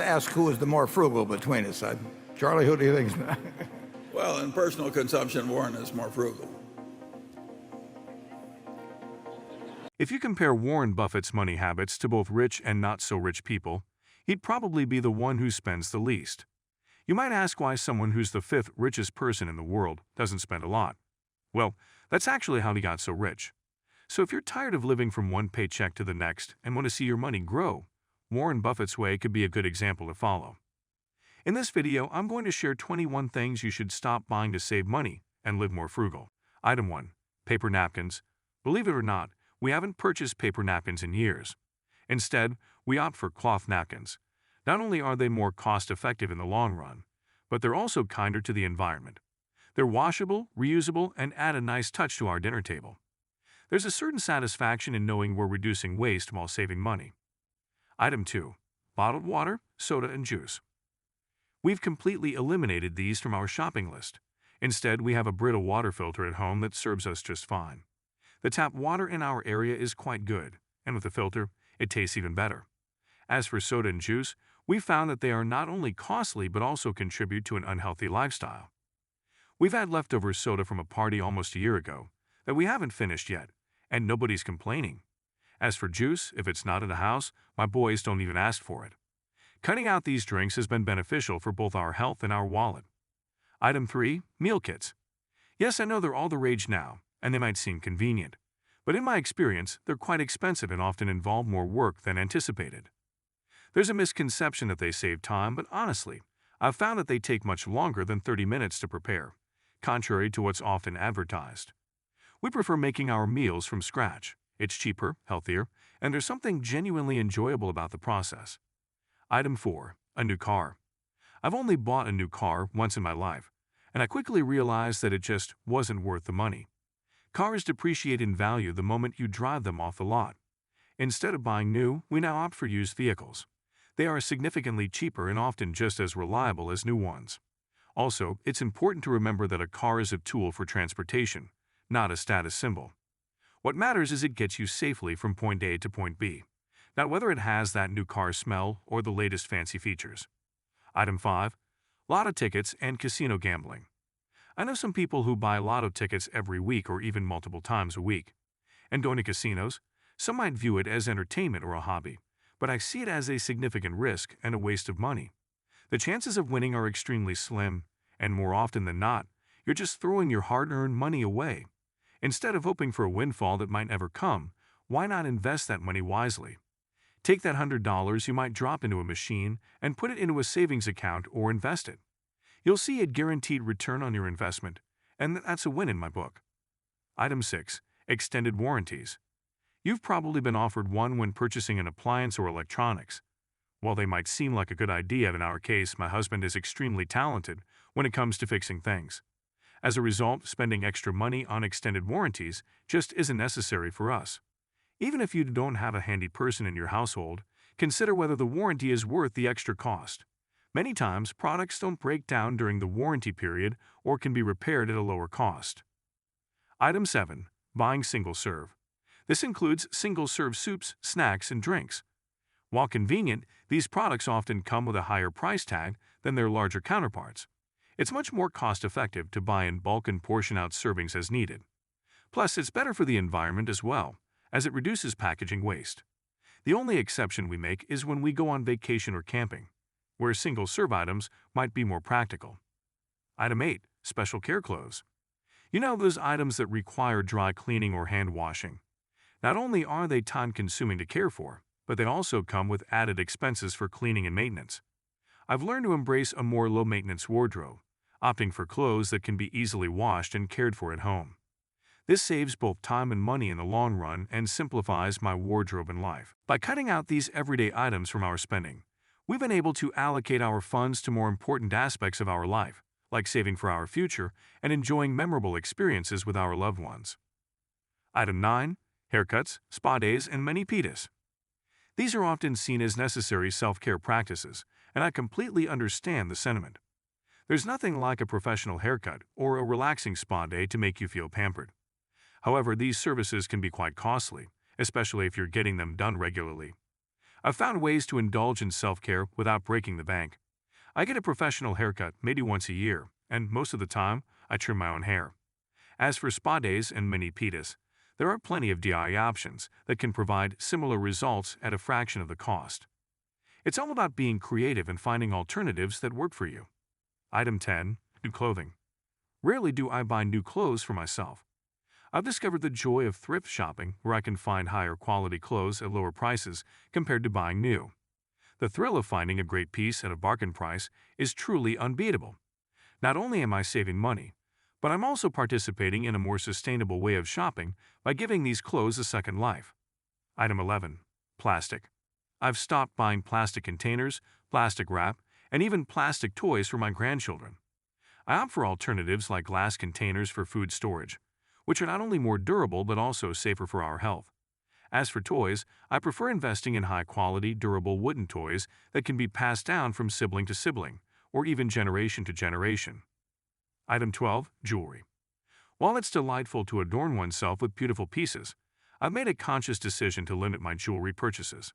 Ask who is the more frugal between us. Charlie, who do you think? Well, in personal consumption, Warren is more frugal. If you compare Warren Buffett's money habits to both rich and not-so-rich people, he'd probably be the one who spends the least. You might ask why someone who's the fifth richest person in the world doesn't spend a lot. Well, that's actually how he got so rich. So if you're tired of living from one paycheck to the next and want to see your money grow, Warren Buffett's way could be a good example to follow. In this video, I'm going to share 21 things you should stop buying to save money and live more frugal. Item 1. Paper napkins. Believe it or not, we haven't purchased paper napkins in years. Instead, we opt for cloth napkins. Not only are they more cost-effective in the long run, but they're also kinder to the environment. They're washable, reusable, and add a nice touch to our dinner table. There's a certain satisfaction in knowing we're reducing waste while saving money. Item 2. Bottled water, soda, and juice. We've completely eliminated these from our shopping list. Instead, we have a Brita water filter at home that serves us just fine. The tap water in our area is quite good, and with the filter, it tastes even better. As for soda and juice, we found that they are not only costly but also contribute to an unhealthy lifestyle. We've had leftover soda from a party almost a year ago that we haven't finished yet, and nobody's complaining. As for juice, if it's not in the house, my boys don't even ask for it. Cutting out these drinks has been beneficial for both our health and our wallet. Item 3. Meal kits. Yes, I know they're all the rage now, and they might seem convenient, but in my experience, they're quite expensive and often involve more work than anticipated. There's a misconception that they save time, but honestly, I've found that they take much longer than 30 minutes to prepare, contrary to what's often advertised. We prefer making our meals from scratch. It's cheaper, healthier, and there's something genuinely enjoyable about the process. Item 4. A new car. I've only bought a new car once in my life, and I quickly realized that it just wasn't worth the money. Cars depreciate in value the moment you drive them off the lot. Instead of buying new, we now opt for used vehicles. They are significantly cheaper and often just as reliable as new ones. Also, it's important to remember that a car is a tool for transportation, not a status symbol. What matters is it gets you safely from point A to point B, not whether it has that new car smell or the latest fancy features. Item 5. Lotto tickets and casino gambling. I know some people who buy lotto tickets every week or even multiple times a week. And going to casinos, some might view it as entertainment or a hobby, but I see it as a significant risk and a waste of money. The chances of winning are extremely slim, and more often than not, you're just throwing your hard-earned money away. Instead of hoping for a windfall that might never come, why not invest that money wisely? Take that $100 you might drop into a machine and put it into a savings account or invest it. You'll see a guaranteed return on your investment, and that's a win in my book. Item 6. Extended warranties. You've probably been offered one when purchasing an appliance or electronics. While they might seem like a good idea, in our case, my husband is extremely talented when it comes to fixing things. As a result, spending extra money on extended warranties just isn't necessary for us. Even if you don't have a handy person in your household, consider whether the warranty is worth the extra cost. Many times, products don't break down during the warranty period or can be repaired at a lower cost. Item 7. Buying single-serve. This includes single-serve soups, snacks, and drinks. While convenient, these products often come with a higher price tag than their larger counterparts. It's much more cost-effective to buy in bulk and portion out servings as needed. Plus, it's better for the environment as well, as it reduces packaging waste. The only exception we make is when we go on vacation or camping, where single-serve items might be more practical. Item 8. Special care clothes. You know those items that require dry cleaning or hand washing. Not only are they time-consuming to care for, but they also come with added expenses for cleaning and maintenance. I've learned to embrace a more low-maintenance wardrobe, opting for clothes that can be easily washed and cared for at home. This saves both time and money in the long run and simplifies my wardrobe and life. By cutting out these everyday items from our spending, we've been able to allocate our funds to more important aspects of our life, like saving for our future and enjoying memorable experiences with our loved ones. Item 9. Haircuts, spa days, and mani-pedis. These are often seen as necessary self-care practices, and I completely understand the sentiment. There's nothing like a professional haircut or a relaxing spa day to make you feel pampered. However, these services can be quite costly, especially if you're getting them done regularly. I've found ways to indulge in self-care without breaking the bank. I get a professional haircut maybe once a year, and most of the time, I trim my own hair. As for spa days and mini pitas, there are plenty of DIY options that can provide similar results at a fraction of the cost. It's all about being creative and finding alternatives that work for you. Item 10. New clothing. Rarely do I buy new clothes for myself. I've discovered the joy of thrift shopping, where I can find higher quality clothes at lower prices compared to buying new. The thrill of finding a great piece at a bargain price is truly unbeatable. Not only am I saving money, but I'm also participating in a more sustainable way of shopping by giving these clothes a second life. Item 11. Plastic. I've stopped buying plastic containers, plastic wrap, and even plastic toys for my grandchildren. I opt for alternatives like glass containers for food storage, which are not only more durable but also safer for our health. As for toys, I prefer investing in high-quality, durable wooden toys that can be passed down from sibling to sibling, or even generation to generation. Item 12. Jewelry. While it's delightful to adorn oneself with beautiful pieces, I've made a conscious decision to limit my jewelry purchases.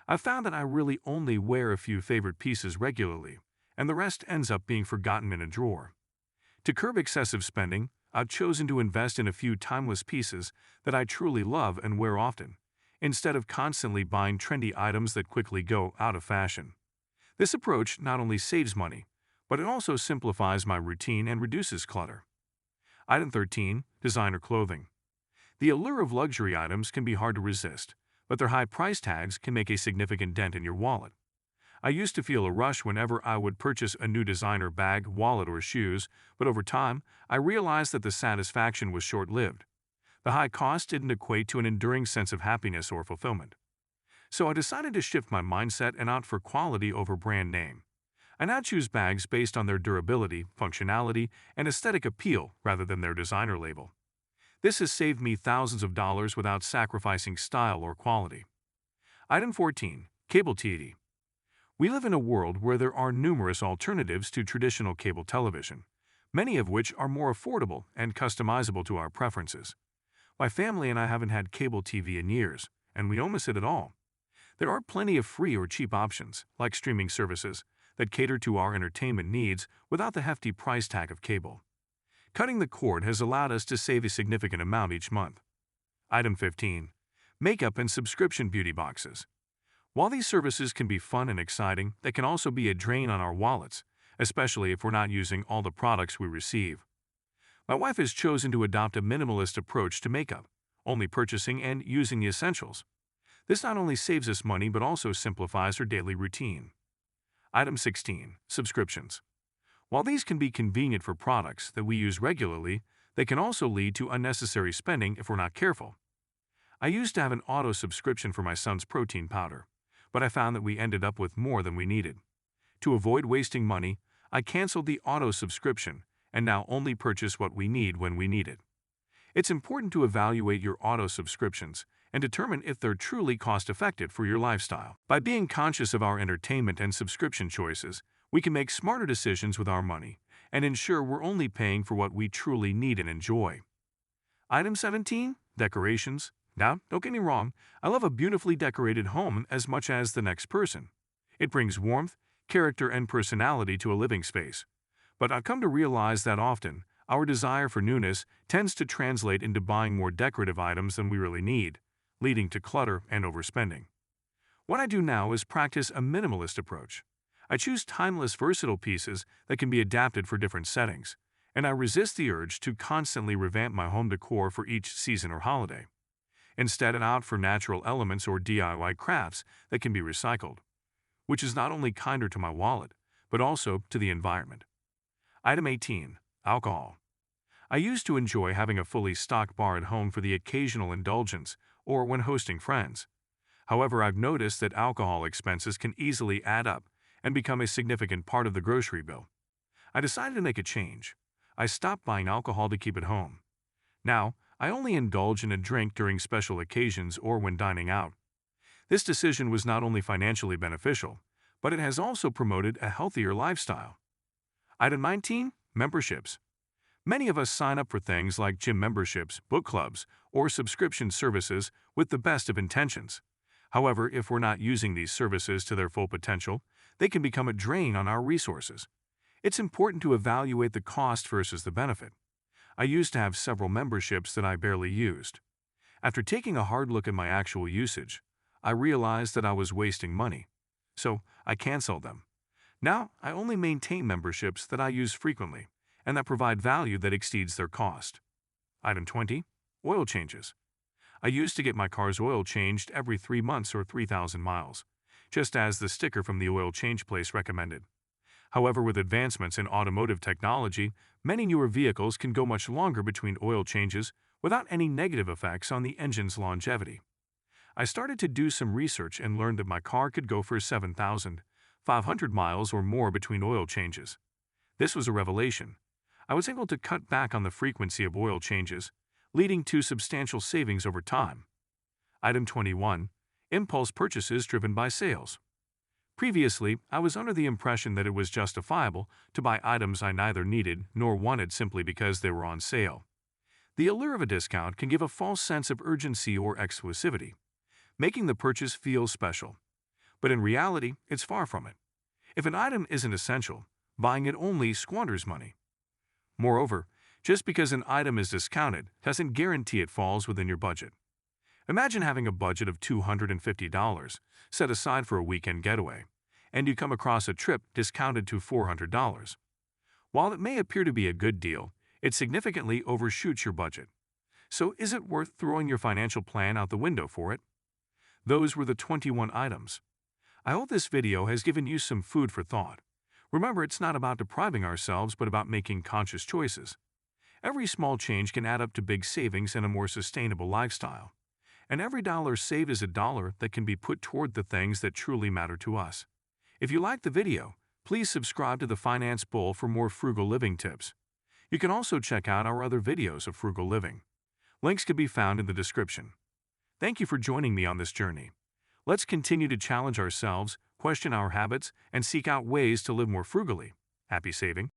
I've found that I really only wear a few favorite pieces regularly, and the rest ends up being forgotten in a drawer. To curb excessive spending, I've chosen to invest in a few timeless pieces that I truly love and wear often, instead of constantly buying trendy items that quickly go out of fashion. This approach not only saves money, but it also simplifies my routine and reduces clutter. Item 13. Designer clothing. The allure of luxury items can be hard to resist, but their high price tags can make a significant dent in your wallet. I used to feel a rush whenever I would purchase a new designer bag, wallet, or shoes, but over time, I realized that the satisfaction was short-lived. The high cost didn't equate to an enduring sense of happiness or fulfillment. So I decided to shift my mindset and opt for quality over brand name. I now choose bags based on their durability, functionality, and aesthetic appeal rather than their designer label. This has saved me thousands of dollars without sacrificing style or quality. Item 14. Cable TV. We live in a world where there are numerous alternatives to traditional cable television, many of which are more affordable and customizable to our preferences. My family and I haven't had cable TV in years, and we don't miss it at all. There are plenty of free or cheap options, like streaming services, that cater to our entertainment needs without the hefty price tag of cable. Cutting the cord has allowed us to save a significant amount each month. Item 15. Makeup and subscription beauty boxes. While these services can be fun and exciting, they can also be a drain on our wallets, especially if we're not using all the products we receive. My wife has chosen to adopt a minimalist approach to makeup, only purchasing and using the essentials. This not only saves us money but also simplifies her daily routine. Item 16. Subscriptions. While these can be convenient for products that we use regularly, they can also lead to unnecessary spending if we're not careful. I used to have an auto subscription for my son's protein powder, but I found that we ended up with more than we needed. To avoid wasting money, I canceled the auto subscription and now only purchase what we need when we need it. It's important to evaluate your auto subscriptions and determine if they're truly cost-effective for your lifestyle. By being conscious of our entertainment and subscription choices, we can make smarter decisions with our money and ensure we're only paying for what we truly need and enjoy. Item 17. Decorations. Now, don't get me wrong, I love a beautifully decorated home as much as the next person. It brings warmth, character, and personality to a living space. But I've come to realize that often, our desire for newness tends to translate into buying more decorative items than we really need, leading to clutter and overspending. What I do now is practice a minimalist approach. I choose timeless, versatile pieces that can be adapted for different settings, and I resist the urge to constantly revamp my home decor for each season or holiday. Instead, I opt for natural elements or DIY crafts that can be recycled, which is not only kinder to my wallet, but also to the environment. Item 18. Alcohol. I used to enjoy having a fully stocked bar at home for the occasional indulgence or when hosting friends. However, I've noticed that alcohol expenses can easily add up and become a significant part of the grocery bill. I decided to make a change. I stopped buying alcohol to keep at home. Now, I only indulge in a drink during special occasions or when dining out. This decision was not only financially beneficial, but it has also promoted a healthier lifestyle. Item 19. Memberships. Many of us sign up for things like gym memberships, book clubs, or subscription services with the best of intentions. However, if we're not using these services to their full potential, they can become a drain on our resources. It's important to evaluate the cost versus the benefit. I used to have several memberships that I barely used. After taking a hard look at my actual usage, I realized that I was wasting money. So I canceled them. Now, I only maintain memberships that I use frequently and that provide value that exceeds their cost. Item 20. Oil changes. I used to get my car's oil changed every 3 months or 3,000 miles, just as the sticker from the oil change place recommended. However, with advancements in automotive technology, many newer vehicles can go much longer between oil changes without any negative effects on the engine's longevity. I started to do some research and learned that my car could go for 7,500 miles or more between oil changes. This was a revelation. I was able to cut back on the frequency of oil changes, leading to substantial savings over time. Item 21. Impulse purchases driven by sales. Previously, I was under the impression that it was justifiable to buy items I neither needed nor wanted simply because they were on sale. The allure of a discount can give a false sense of urgency or exclusivity, making the purchase feel special. But in reality, it's far from it. If an item isn't essential, buying it only squanders money. Moreover, just because an item is discounted doesn't guarantee it falls within your budget. Imagine having a budget of $250 set aside for a weekend getaway, and you come across a trip discounted to $400. While it may appear to be a good deal, it significantly overshoots your budget. So is it worth throwing your financial plan out the window for it? Those were the 21 items. I hope this video has given you some food for thought. Remember, it's not about depriving ourselves, but about making conscious choices. Every small change can add up to big savings and a more sustainable lifestyle. And every dollar saved is a dollar that can be put toward the things that truly matter to us. If you liked the video, please subscribe to the Finance Bull for more frugal living tips. You can also check out our other videos of frugal living. Links can be found in the description. Thank you for joining me on this journey. Let's continue to challenge ourselves, question our habits, and seek out ways to live more frugally. Happy saving!